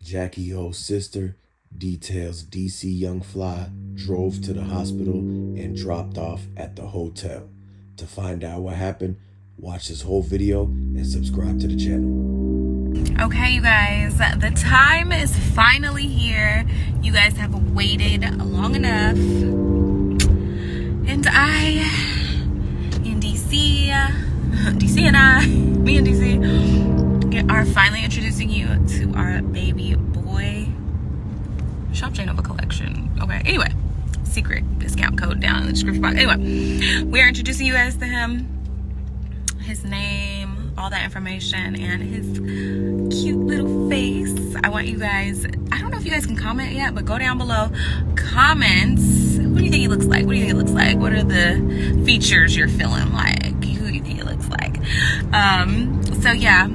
JackyOh's sister details DC Young Fly drove to the hospital and dropped off at the hotel. To find out what happened, watch this whole video and subscribe to the channel. Okay, you guys, the time is finally here. You guys have waited long enough. And I, in DC and I, me and DC, are finally introducing you to our baby boy. Shop Janova collection. Okay, anyway, secret discount code down in the description box. Anyway, we are introducing you guys to him, his name, all that information, and his cute little face. I want you guys, I don't know if you guys can comment yet, but go down below, comments. What do you think he looks like? What do you think it looks like? What are the features you're feeling like? Who do you think it looks like? So yeah,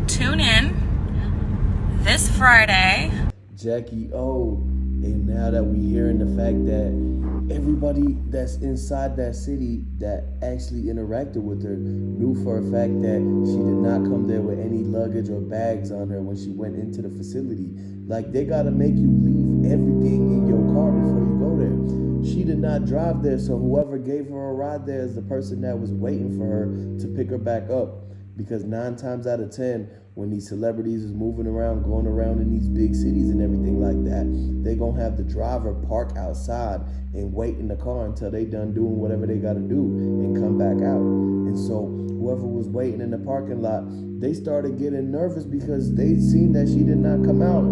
tune in this Friday. JackyOh, and now that we hearing the fact that everybody that's inside that city that actually interacted with her knew for a fact that she did not come there with any luggage or bags on her when she went into the facility. Like, they gotta make you leave everything in your car before you go there. She did not drive there, so whoever gave her a ride there is the person that was waiting for her to pick her back up. Because 9 times out of 10, when these celebrities is moving around, going around in these big cities and everything like that, they gonna have the driver park outside and wait in the car until they done doing whatever they gotta do and come back out. And so whoever was waiting in the parking lot, they started getting nervous because they seen that she did not come out.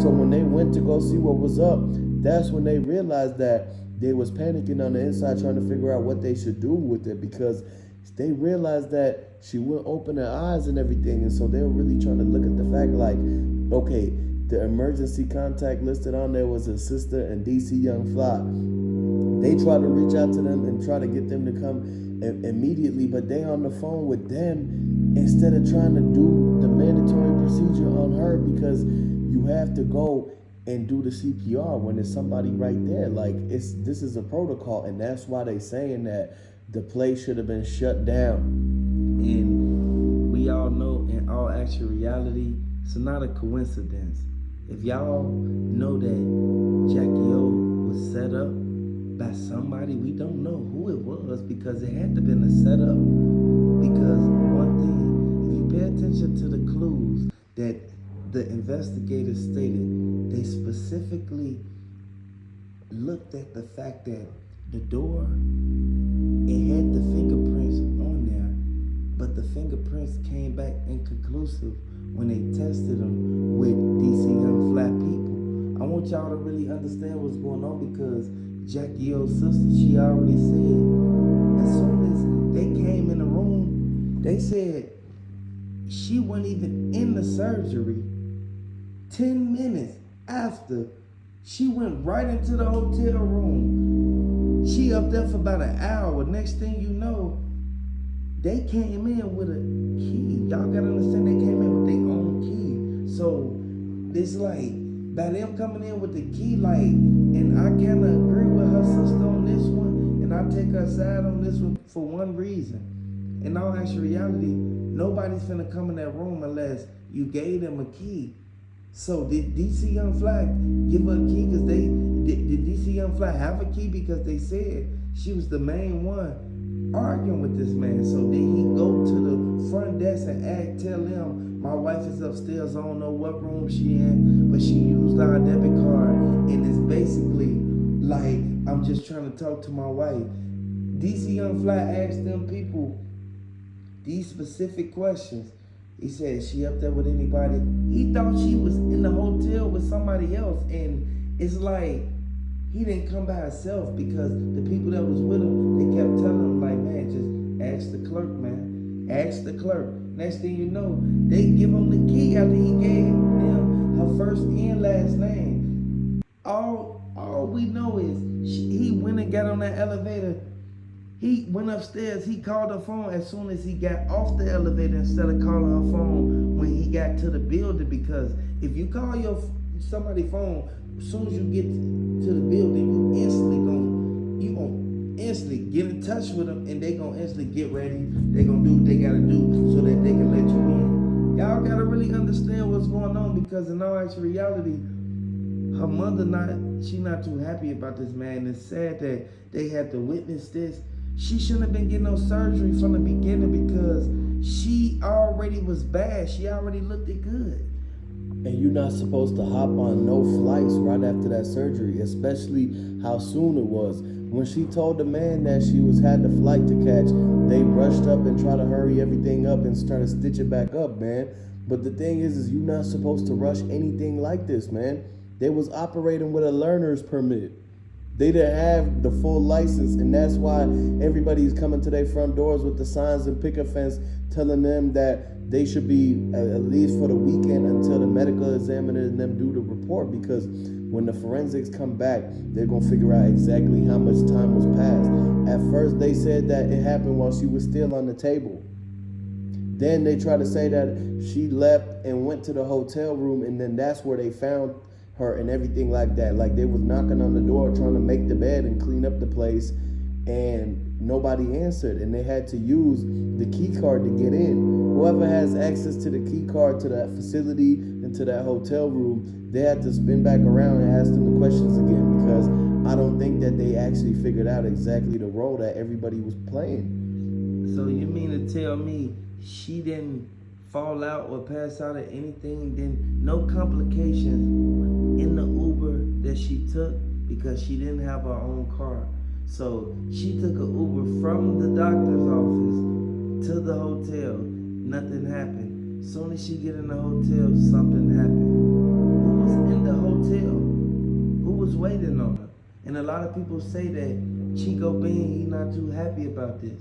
So when they went to go see what was up, that's when they realized that they was panicking on the inside, trying to figure out what they should do with it, because they realized that she wouldn't open her eyes and everything. And so they were really trying to look at the fact like, okay, the emergency contact listed on there was her sister and DC Young Fly. They tried to reach out to them and try to get them to come immediately, but they on the phone with them instead of trying to do the mandatory procedure on her, because you have to go and do the CPR when there's somebody right there. Like, this is a protocol, and that's why they saying that the place should have been shut down. And we all know, in all actual reality, it's not a coincidence. If y'all know that JackyOh was set up by somebody, we don't know who it was, because it had to have been a setup. Because one thing, if you pay attention to the clues that the investigators stated, they specifically looked at the fact that the door, it had the fingerprints on there, but the fingerprints came back inconclusive when they tested them with DC Young Flat people. I want y'all to really understand what's going on, because JackyOh's sister, she already said, as soon as they came in the room, they said she wasn't even in the surgery. 10 minutes after, she went right into the hotel room. She up there for about an hour. Next thing you know, they came in with a key. Y'all gotta understand, they came in with their own key. So it's like, by them coming in with the key, like, and I kinda agree with her sister on this one, and I take her side on this one for one reason. In all actual reality, nobody's finna come in that room unless you gave them a key. So did DC Young Fly give her a key? Because did DC Young Fly have a key? Because they said she was the main one arguing with this man. So did he go to the front desk and tell them, my wife is upstairs, I don't know what room she in, but she used our debit card, and it's basically like, I'm just trying to talk to my wife. DC Young Fly asked them people these specific questions. He said, she up there with anybody? He thought she was in the hotel with somebody else. And it's like, he didn't come by himself, because the people that was with him, they kept telling him, like, man, just ask the clerk, man. Ask the clerk. Next thing you know, they give him the key after he gave them her first and last name. All we know is he went and got on that elevator. He went upstairs, he called her phone as soon as he got off the elevator instead of calling her phone when he got to the building. Because if you call somebody's phone, as soon as you get to the building, you gonna instantly get in touch with them, and they gonna instantly get ready. They gonna do what they gotta do so that they can let you in. Y'all gotta really understand what's going on, because in all actual reality, her mother she not too happy about this, man. It's sad that they had to witness this. She shouldn't have been getting no surgery from the beginning, because she already was bad. She already looked it good. And you're not supposed to hop on no flights right after that surgery, especially how soon it was. When she told the man that she had the flight to catch, they rushed up and tried to hurry everything up and try to stitch it back up, man. But the thing is you're not supposed to rush anything like this, man. They was operating with a learner's permit. They didn't have the full license, and that's why everybody's coming to their front doors with the signs and picket fence telling them that they should be, at least for the weekend, until the medical examiner and them do the report, because when the forensics come back, they're going to figure out exactly how much time was passed. At first, they said that it happened while she was still on the table. Then they tried to say that she left and went to the hotel room, and then that's where they found her and everything like that. Like, they was knocking on the door trying to make the bed and clean up the place, and nobody answered, and they had to use the key card to get in. Whoever has access to the key card to that facility and to that hotel room, they had to spin back around and ask them the questions again, because I don't think that they actually figured out exactly the role that everybody was playing. So you mean to tell me she didn't fall out or pass out or anything, then no complications in the Uber that she took, because she didn't have her own car? So she took an Uber from the doctor's office to the hotel. Nothing happened. Soon as she get in the hotel, something happened. Who was in the hotel? Who was waiting on her? And a lot of people say that Chico Bean, he not too happy about this.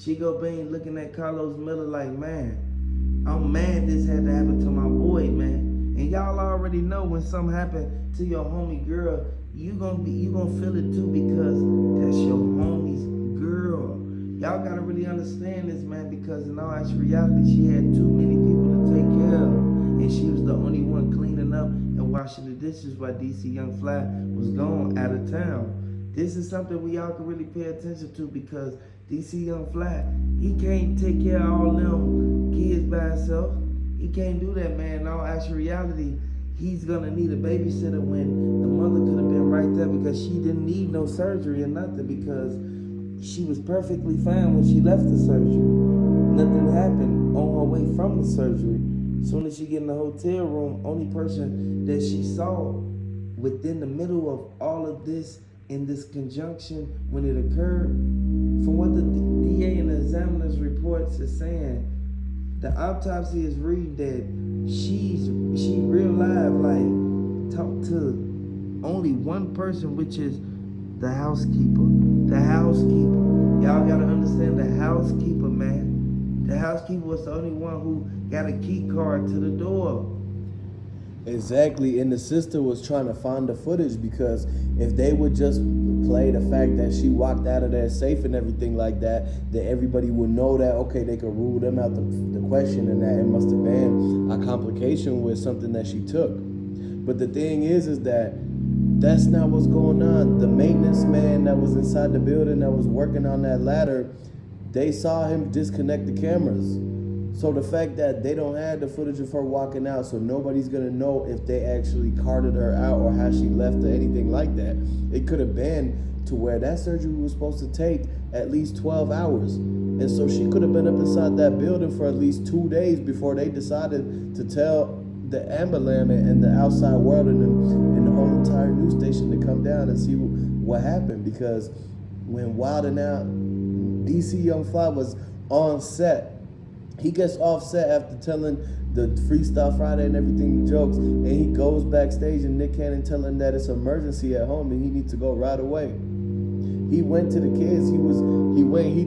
Chico Bean looking at Carlos Miller like, man, I'm mad this had to happen to my boy, man. And y'all already know when something happen to your homie girl, you gonna feel it too, because that's your homie's girl. Y'all gotta really understand this, man, because in all actual reality, she had too many people to take care of, and she was the only one cleaning up and washing the dishes while DC Young Fly was gone out of town. This is something we all can really pay attention to, because DC Young Fly, he can't take care of all them kids by himself. He can't do that, man. In all actual reality, he's gonna need a babysitter when the mother could have been right there, because she didn't need no surgery or nothing, because she was perfectly fine when she left the surgery. Nothing happened on her way from the surgery. As soon as she get in the hotel room, only person that she saw within the middle of all of this, in this conjunction when it occurred, from what the DA and the examiner's reports is saying, the autopsy is reading that she real live, like, talked to only one person, which is the housekeeper. The housekeeper. Y'all gotta understand the housekeeper, man. The housekeeper was the only one who got a key card to the door. Exactly, and the sister was trying to find the footage, because if they would just play the fact that she walked out of there safe and everything like that, then everybody would know that, okay, they could rule them out the question, and that it must have been a complication with something that she took. But the thing is that that's not what's going on. The maintenance man that was inside the building that was working on that ladder, they saw him disconnect the cameras. So the fact that they don't have the footage of her walking out, so nobody's gonna know if they actually carted her out or how she left or anything like that. It could have been to where that surgery was supposed to take at least 12 hours. And so she could have been up inside that building for at least 2 days before they decided to tell the ambulance and the outside world and the whole entire news station to come down and see what happened. Because when Wild 'N Out, DC Young Fly was on set, he gets off set after telling the Freestyle Friday and everything jokes, and he goes backstage and Nick Cannon telling him that it's an emergency at home and he needs to go right away. He went to the kids, he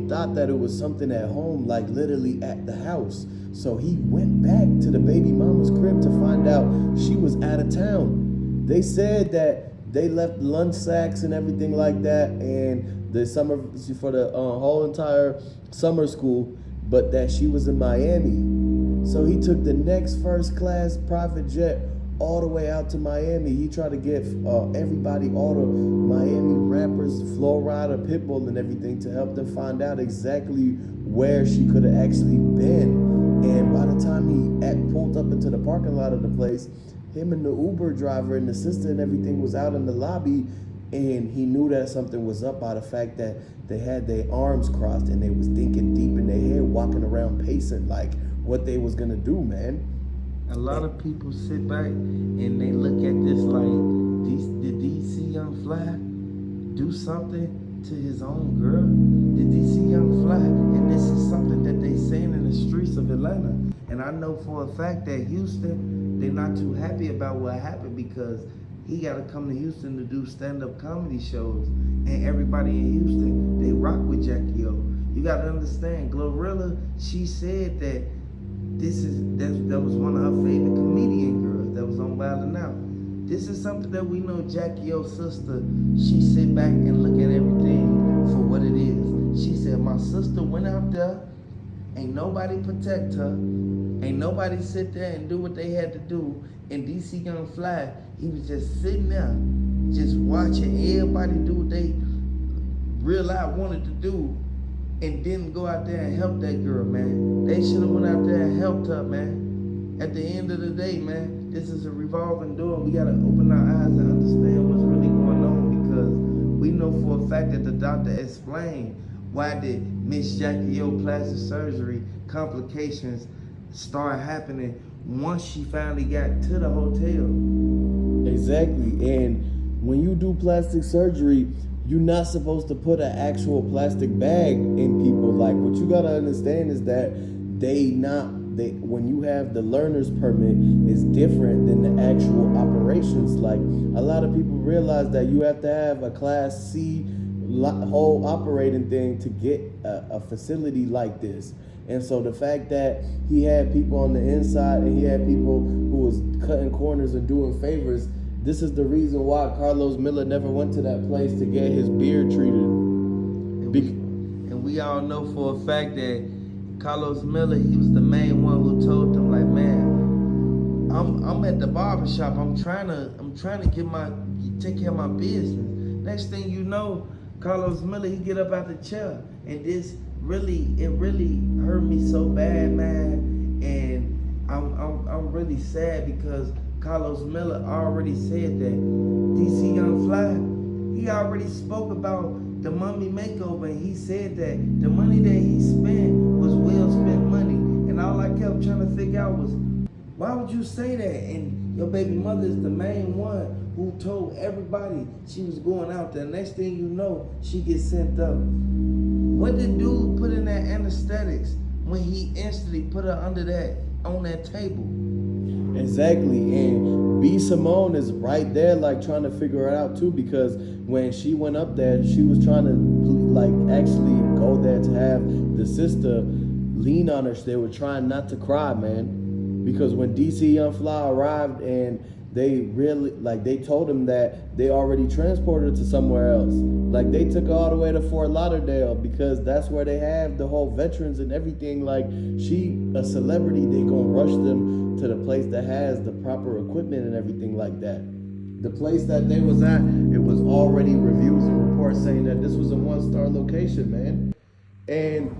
thought that it was something at home, like literally at the house. So he went back to the baby mama's crib to find out she was out of town. They said that they left lunch sacks and everything like that, and the summer for the whole entire summer school, but that she was in Miami. So he took the next first class private jet all the way out to Miami. He tried to get everybody, all the Miami rappers, Flo Rida, Pitbull, and everything to help them find out exactly where she could have actually been. And by the time he pulled up into the parking lot of the place, him and the Uber driver and the sister and everything was out in the lobby, and he knew that something was up by the fact that they had their arms crossed and they was thinking deep in their head, walking around pacing like what they was gonna do, man. A lot of people sit back and they look at this like, did DC Young Fly do something to his own girl? Did DC Young Fly? And this is something that they saying in the streets of Atlanta. And I know for a fact that Houston, they're not too happy about what happened because he got to come to Houston to do stand-up comedy shows. And everybody in Houston, they rock with JackyOh. You got to understand, Glorilla, she said that that was one of her favorite comedian girls that was on Wild 'N Out. This is something that we know JackyOh's sister, she sit back and look at everything for what it is. She said, my sister went out there, ain't nobody protect her, ain't nobody sit there and do what they had to do. And DC Young Fly, he was just sitting there, just watching everybody do what they real life wanted to do, and didn't go out there and help that girl, man. They should have went out there and helped her, man. At the end of the day, man, this is a revolving door. We gotta open our eyes and understand what's really going on, because we know for a fact that the doctor explained why did Miss JackyOh plastic surgery complications start happening once she finally got to the hotel. Exactly. And when you do plastic surgery, you're not supposed to put an actual plastic bag in people. Like, what you gotta understand is that when you have the learner's permit, it's different than the actual operations. Like, a lot of people realize that you have to have a Class C whole operating thing to get a facility like this. And so the fact that he had people on the inside and he had people who was cutting corners and doing favors, this is the reason why Carlos Miller never went to that place to get his beard treated. And we all know for a fact that Carlos Miller, he was the main one who told them, like, man, I'm at the barbershop. I'm trying to take care of my business. Next thing you know, Carlos Miller, he get up out the chair, and it really hurt me so bad, man. And I'm really sad because Carlos Miller already said that DC Young Fly, he already spoke about the Mummy Makeover, and he said that the money that he spent was well spent money. And all I kept trying to figure out was, why would you say that? And your baby mother is the main one who told everybody she was going out there. Next thing you know, she gets sent up. What did dude put in that anesthetics when he instantly put her under that, on that table? Exactly. And B. Simone is right there, like, trying to figure it out too, because when she went up there, she was trying to, like, actually go there to have the sister lean on her. They were trying not to cry, man, because when DC Young Fly arrived and they really, like, they told him that they already transported her to somewhere else. Like, they took her all the way to Fort Lauderdale because that's where they have the whole veterans and everything. Like, she a celebrity, they gonna rush them to the place that has the proper equipment and everything like that. The place that they was at, it was already reviews and reports saying that this was a 1-star location, man. And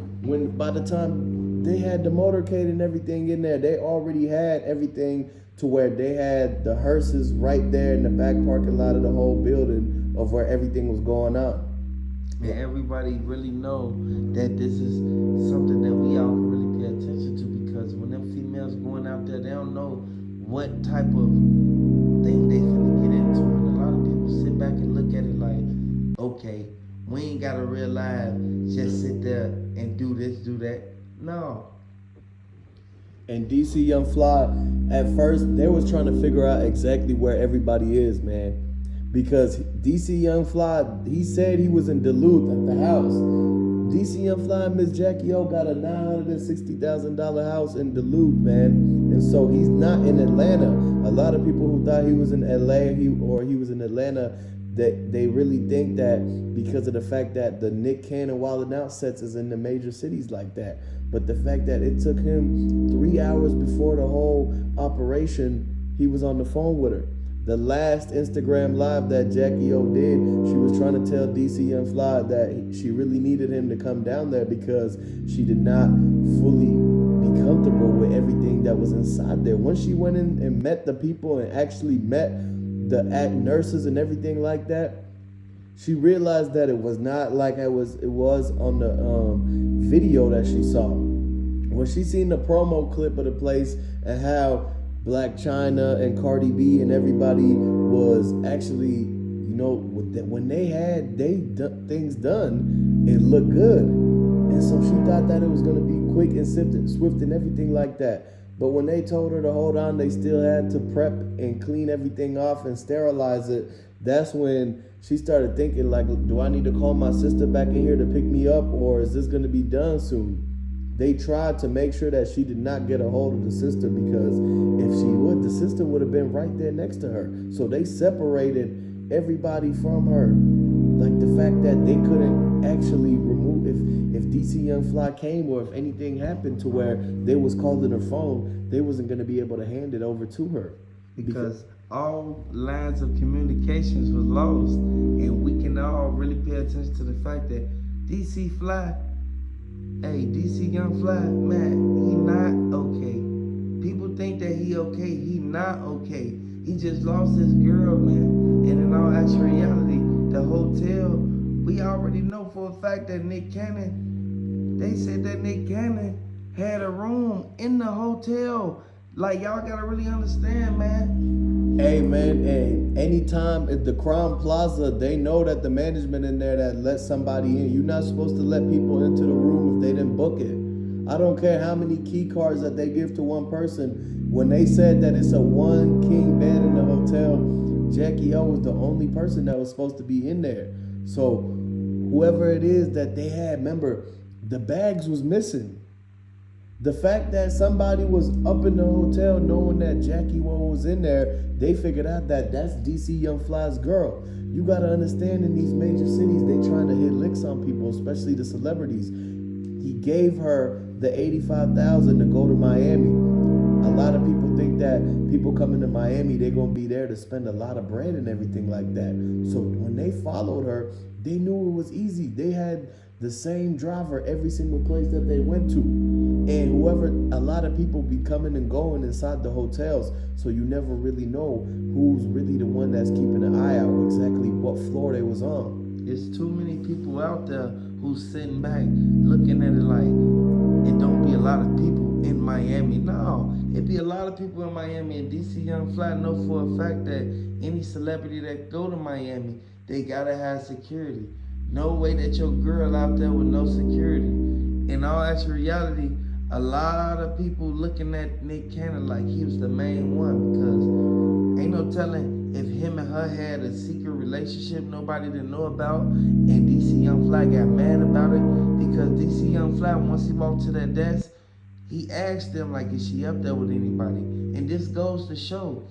by the time they had the motorcade and everything in there, they already had everything to where they had the hearses right there in the back parking lot of the whole building of where everything was going on. And everybody really know that this is something that we all can really pay attention to, because when them females going out there, they don't know what type of thing they finna get into. And a lot of people sit back and look at it like, okay, we ain't got a real life, just sit there and do this, do that. No. And DC Young Fly, at first, they was trying to figure out exactly where everybody is, man. Because DC Young Fly, he said he was in Duluth at the house. DC Young Fly and Miss JackyOh got a $960,000 house in Duluth, man. And so he's not in Atlanta. A lot of people who thought he was in LA or he was in Atlanta, that they really think that because of the fact that the Nick Cannon Wild 'N Out sets is in the major cities like that. But the fact that it took him 3 hours before the whole operation he was on the phone with her. The last Instagram live that JackyOh did, she was trying to tell DC Young Fly that she really needed him to come down there because she did not fully be comfortable with everything that was inside there. Once she went in and met the people and actually met the nurses and everything like that, she realized that it was not like it was on the video that she saw. When she seen the promo clip of the place and how Black China and Cardi B and everybody was actually, when they had things done, it looked good. And so she thought that it was going to be quick and swift and everything like that. But when they told her to hold on, they still had to prep and clean everything off and sterilize it. That's when she started thinking, like, do I need to call my sister back in here to pick me up, or is this going to be done soon? They tried to make sure that she did not get a hold of the sister, because if she would, the sister would have been right there next to her. So they separated everybody from her. Like the fact that they couldn't actually remove, if DC Young Fly came or if anything happened to where they was calling her phone, they wasn't going to be able to hand it over to her. Because all lines of communications was lost. And we can all really pay attention to the fact that DC Young Fly, man, he not okay. People think that he okay. He not okay. He just lost his girl, man. And in all actual reality, the hotel, we already know for a fact that Nick Cannon, they said that Nick Cannon had a room in the hotel. Like, y'all gotta really understand, man. Hey, man, and anytime at the Crown Plaza, they know that the management in there that let somebody in. You're not supposed to let people into the room if they didn't book it. I don't care how many key cards that they give to one person. When they said that it's a one king bed in the hotel, JackyOh was the only person that was supposed to be in there. So whoever it is that they had, remember, the bags was missing. The fact that somebody was up in the hotel knowing that JackyOh was in there, they figured out that that's DC Young Fly's girl. You gotta understand, in these major cities, they trying to hit licks on people, especially the celebrities. He gave her the $85,000 to go to Miami. A lot of people think that people coming to Miami, they're gonna be there to spend a lot of bread and everything like that. So when they followed her, they knew it was easy. They had the same driver every single place that they went to. And a lot of people be coming and going inside the hotels, so you never really know who's really the one that's keeping an eye out, exactly what floor they was on. There's too many people out there who's sitting back looking at it like it don't be a lot of people in Miami. No, it be a lot of people in Miami, and DC Young Fly know for a fact that any celebrity that go to Miami, they gotta have security. No way that your girl out there with no security. In all actual reality, a lot of people looking at Nick Cannon like he was the main one, because ain't no telling if him and her had a secret relationship nobody didn't know about, and DC Young Fly got mad about it, because DC Young Fly, once he walked to that desk, he asked them, like, is she up there with anybody? And this goes to show,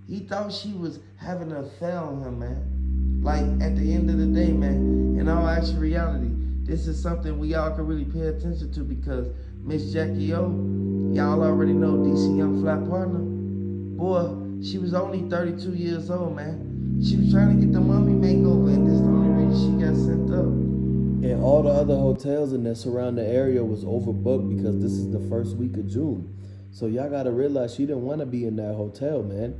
he thought she was having an affair on him, man. Like, at the end of the day, man, in all actual reality, this is something we all can really pay attention to, because Miss JackyOh, y'all already know DC Young Fly partner. Boy, she was only 32 years old, man. She was trying to get the mommy makeover, and this is the only reason she got sent up. And all the other hotels in the surrounding area was overbooked because this is the first week of June. So y'all gotta realize she didn't want to be in that hotel, man.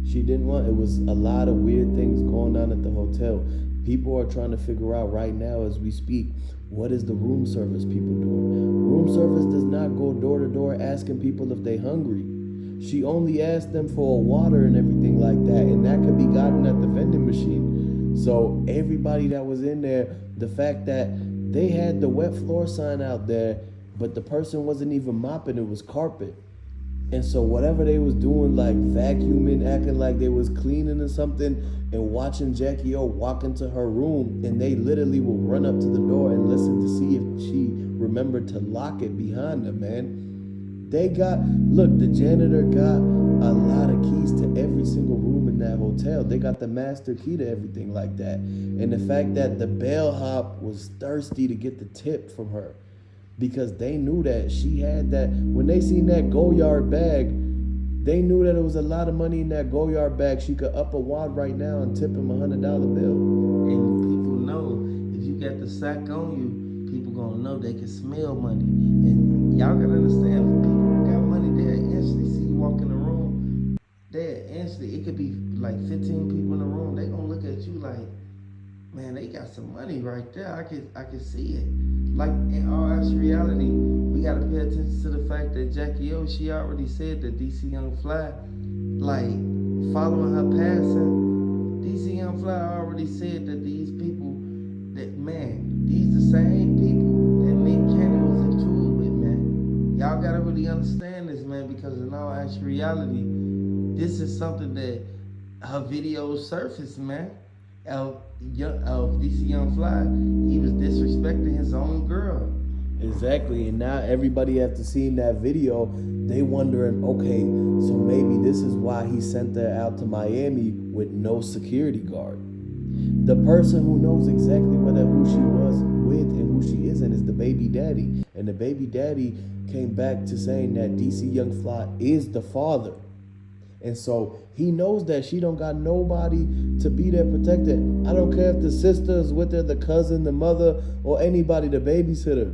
She didn't want, it was a lot of weird things going on at the hotel. People are trying to figure out right now as we speak, what is the room service people doing? Room service does not go door to door asking people if they hungry. She only asked them for water and everything like that, and that could be gotten at the vending machine. So everybody that was in there, the fact that they had the wet floor sign out there, but the person wasn't even mopping, it was carpet. And so whatever they was doing, like vacuuming, acting like they was cleaning or something, and watching JackyOh walk into her room, and they literally will run up to the door and listen to see if she remembered to lock it behind them, man. The janitor got a lot of keys to every single room in that hotel. They got the master key to everything like that. And the fact that the bellhop was thirsty to get the tip from her, because they knew that she had that. When they seen that Goyard bag, They knew that it was a lot of money in that Goyard bag. She could up a wad right now and tip him $100 bill. And people know if you got the sack on you, people gonna know they can smell money. And y'all gotta understand, for people who got money, they'll instantly see you walk in the room. They'll instantly, it could be like 15 people in the room. They gonna look at you like, man, they got some money right there. I can see it. Like in all actual reality, we gotta pay attention to the fact that JackyOh, she already said that DC Young Fly, like following her passing, DC Young Fly already said that these people, that man, these the same people that Nick Cannon was in tour with, man. Y'all gotta really understand this, man, because in all actual reality, this is something that her videos surfaced, man. Of DC Young Fly, he was disrespecting his own girl. Exactly, and now everybody after seeing that video, they wondering, okay, so maybe this is why he sent her out to Miami with no security guard. The person who knows exactly who she was with and who she isn't is the baby daddy. And the baby daddy came back to saying that DC Young Fly is the father. And so he knows that she don't got nobody to be there protected. I don't care if the sister is with her, the cousin, the mother, or anybody, the babysitter.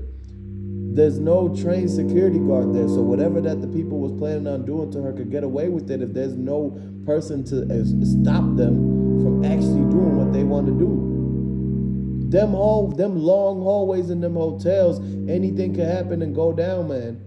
There's no trained security guard there. So whatever that the people was planning on doing to her could get away with it if there's no person to stop them from actually doing what they want to do. Them long hallways in them hotels, anything can happen and go down, man.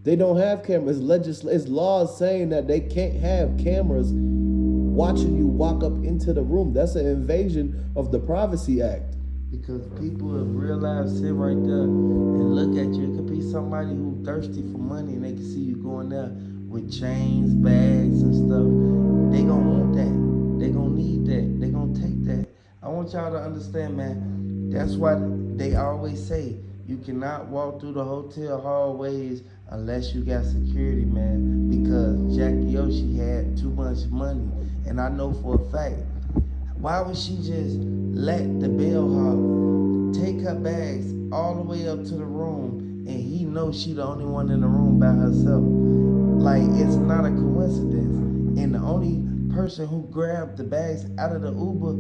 They don't have cameras. It's laws saying that they can't have cameras watching you walk up into the room. That's an invasion of the Privacy Act. Because people have realized, sit right there and look at you. It could be somebody who thirsty for money and they can see you going there with chains, bags, and stuff. They gonna want that. They gonna need that. They gonna take that. I want y'all to understand, man. That's why they always say you cannot walk through the hotel hallways unless you got security, man. Because JackyOh, she had too much money. And I know for a fact, why would she just let the bellhop take her bags all the way up to the room and he knows she the only one in the room by herself? Like, it's not a coincidence. And the only person who grabbed the bags out of the Uber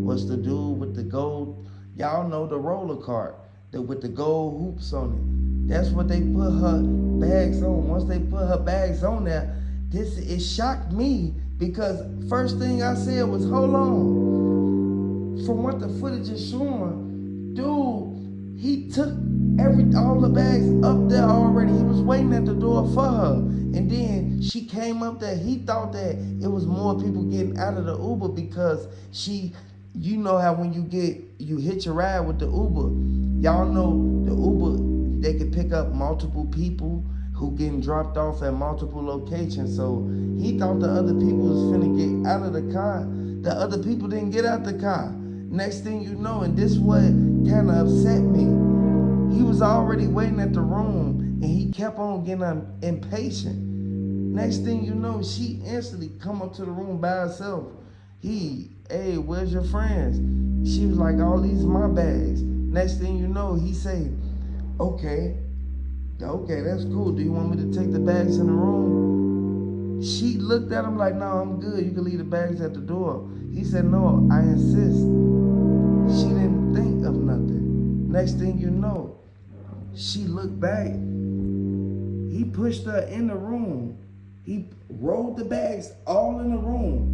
was the dude with the gold, y'all know, the roller cart with the gold hoops on it. That's what they put her bags on. Once they put her bags on there, it shocked me because first thing I said was, hold on. From what the footage is showing, dude, he took all the bags up there already. He was waiting at the door for her. And then she came up there. He thought that it was more people getting out of the Uber because you know how when you hitch a ride with the Uber, y'all know the Uber, they can pick up multiple people who getting dropped off at multiple locations. So he thought the other people was finna get out of the car. The other people didn't get out the car. Next thing you know, and this what kind of upset me, he was already waiting at the room and he kept on getting impatient. Next thing you know, she instantly come up to the room by herself. Hey, where's your friends? She was like, all these my bags. Next thing you know, he say, okay, that's cool. Do you want me to take the bags in the room? She looked at him like, no, I'm good. You can leave the bags at the door. He said, no, I insist. She didn't think of nothing. Next thing you know, she looked back. He pushed her in the room. He rolled the bags all in the room.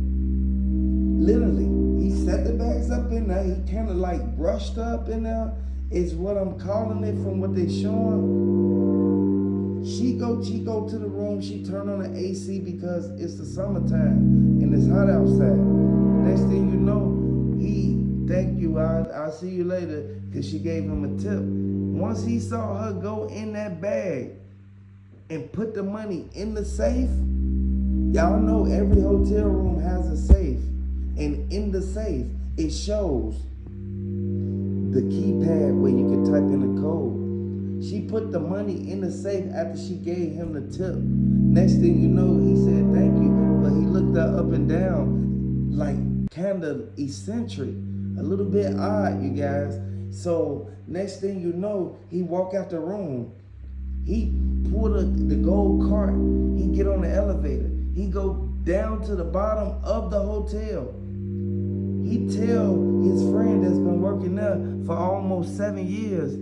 Literally. He set the bags up in there. He kind of like brushed up in there. Is what I'm calling it from what they showing. She go to the room. She turned on the AC because it's the summertime and it's hot outside. Next thing you know, thank you, I'll see you later, because she gave him a tip. Once he saw her go in that bag and put the money in the safe, y'all know every hotel room has a safe. And in the safe, it shows the keypad where you can type in the code. She put the money in the safe after she gave him the tip. Next thing you know, he said thank you, but he looked her up and down like kind of eccentric, a little bit odd, you guys. So next thing you know, he walk out the room. He pulled the gold cart. He get on the elevator. He go down to the bottom of the hotel. He tell his friend that's been working there for almost 7 years,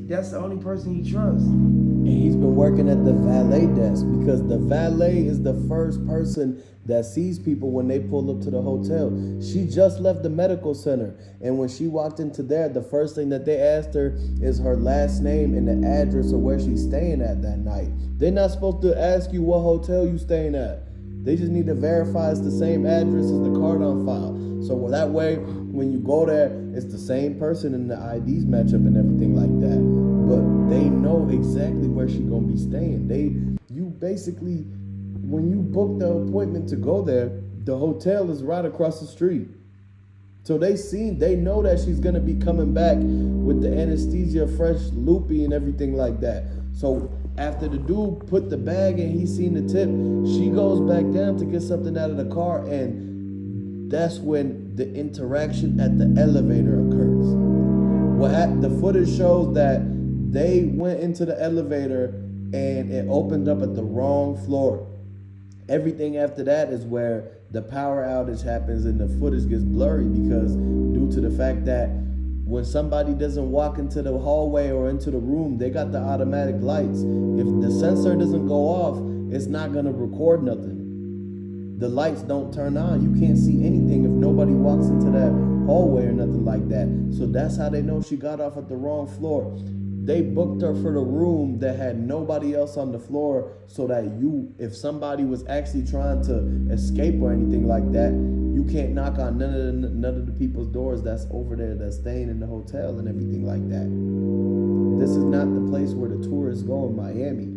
that's the only person he trusts. And he's been working at the valet desk because the valet is the first person that sees people when they pull up to the hotel. She just left the medical center, and when she walked into there, the first thing that they asked her is her last name and the address of where she's staying at that night. They're not supposed to ask you what hotel you staying at. They just need to verify it's the same address as the card on file. So that way, when you go there, it's the same person and the IDs match up and everything like that. But they know exactly where she's gonna be staying. You basically, when you book the appointment to go there, the hotel is right across the street. So they know that she's gonna be coming back with the anesthesia, fresh, loopy, and everything like that. So after the dude put the bag and he seen the tip, she goes back down to get something out of the car, and that's when the interaction at the elevator occurs. The footage shows that they went into the elevator and it opened up at the wrong floor. Everything after that is where the power outage happens and the footage gets blurry because due to the fact that when somebody doesn't walk into the hallway or into the room, they got the automatic lights. If the sensor doesn't go off, it's not gonna record nothing. The lights don't turn on. You can't see anything if nobody walks into that hallway or nothing like that. So that's how they know she got off at the wrong floor. They booked her for the room that had nobody else on the floor so that if somebody was actually trying to escape or anything like that, you can't knock on none of the people's doors that's over there that's staying in the hotel and everything like that. This is not the place where the tourists go in Miami.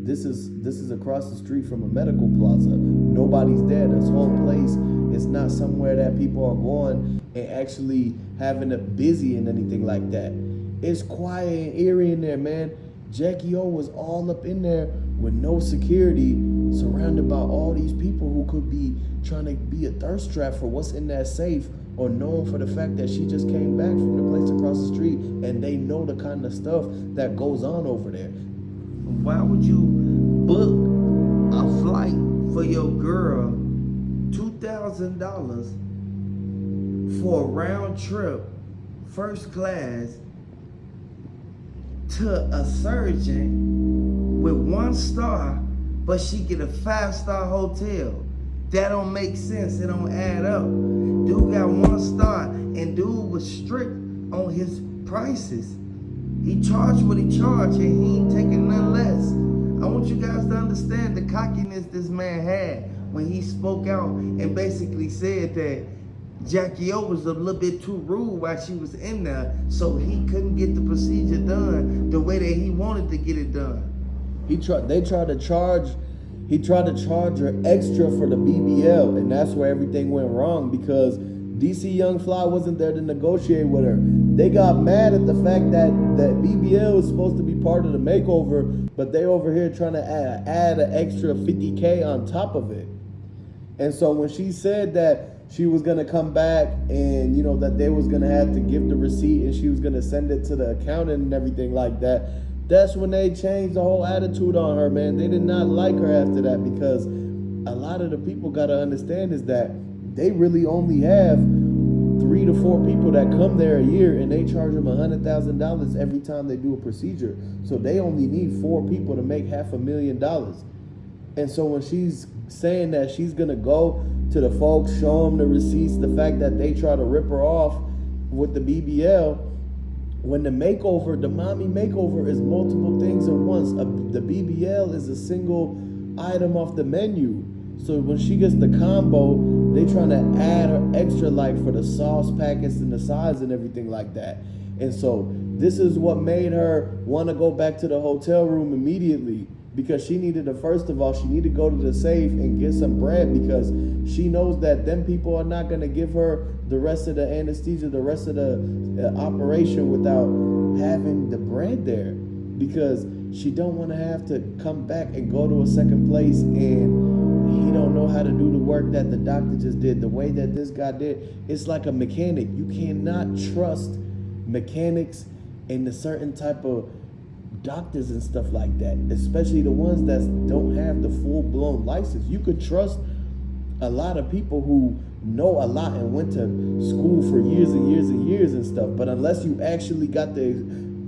This is across the street from a medical plaza. Nobody's there. This whole place is not somewhere that people are going and actually having it busy and anything like that. It's quiet and eerie in there, man. JackyOh was all up in there with no security, surrounded by all these people who could be trying to be a thirst trap for what's in that safe, or known for the fact that she just came back from the place across the street and they know the kind of stuff that goes on over there. Why would you book a flight for your girl, $2,000 for a round trip, first class, to a surgeon with 1 star, but she get a 5-star hotel? That don't make sense. It don't add up. Dude got 1 star, and dude was strict on his prices. He charged what he charged, and he ain't taking none less. I want you guys to understand the cockiness this man had when he spoke out and basically said that JackyOh was a little bit too rude while she was in there, so he couldn't get the procedure done the way that he wanted to get it done. He tried to charge her extra for the BBL, and that's where everything went wrong because DC Young Fly wasn't there to negotiate with her. They got mad at the fact that BBL was supposed to be part of the makeover, but they over here trying to add an extra $50K on top of it. And so when she said that she was gonna come back and that they was gonna have to give the receipt and she was gonna send it to the accountant and everything like that, that's when they changed the whole attitude on her, man. They did not like her after that because a lot of the people gotta understand is that they really only have 3 to 4 people that come there a year, and they charge them $100,000 every time they do a procedure. So they only need 4 people to make $500,000. And so when she's saying that she's gonna go to the folks, show them the receipts, the fact that they try to rip her off with the BBL, when the makeover, the mommy makeover is multiple things at once. The BBL is a single item off the menu. So when she gets the combo, they trying to add her extra, like for the sauce packets and the sides and everything like that. And so this is what made her want to go back to the hotel room immediately, because she needed to, first of all, she needed to go to the safe and get some bread, because she knows that them people are not going to give her the rest of the anesthesia, the rest of the operation without having the bread there, because she don't want to have to come back and go to a second place and he don't know how to do the work that the doctor just did, the way that this guy did. It's like a mechanic. You cannot trust mechanics and the certain type of doctors and stuff like that, especially the ones that don't have the full-blown license. You could trust a lot of people who know a lot and went to school for years and years and years and stuff, but unless you actually got the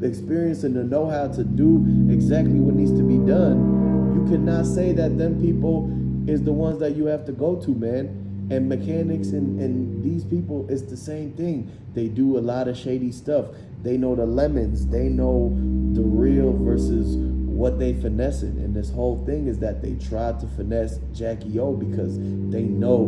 experience and the know-how to do exactly what needs to be done, you cannot say that them people is the ones that you have to go to, man. And mechanics and these people, it's the same thing. They do a lot of shady stuff. They know the lemons. They know the real versus what they finessing. And this whole thing is that they tried to finesse JackyOh because they know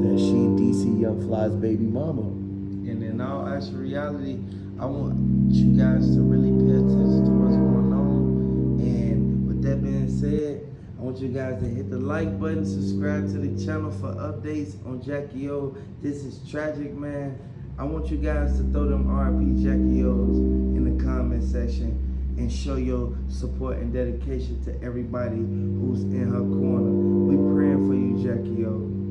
that she DC Young Fly's baby mama. And in all actual reality, I want you guys to really pay attention to what's going on. And with that being said, I want you guys to hit the like button, subscribe to the channel for updates on JackyOh. This is tragic, man. I want you guys to throw them RIP JackyOhs in the comment section and show your support and dedication to everybody who's in her corner. We praying for you, JackyOh.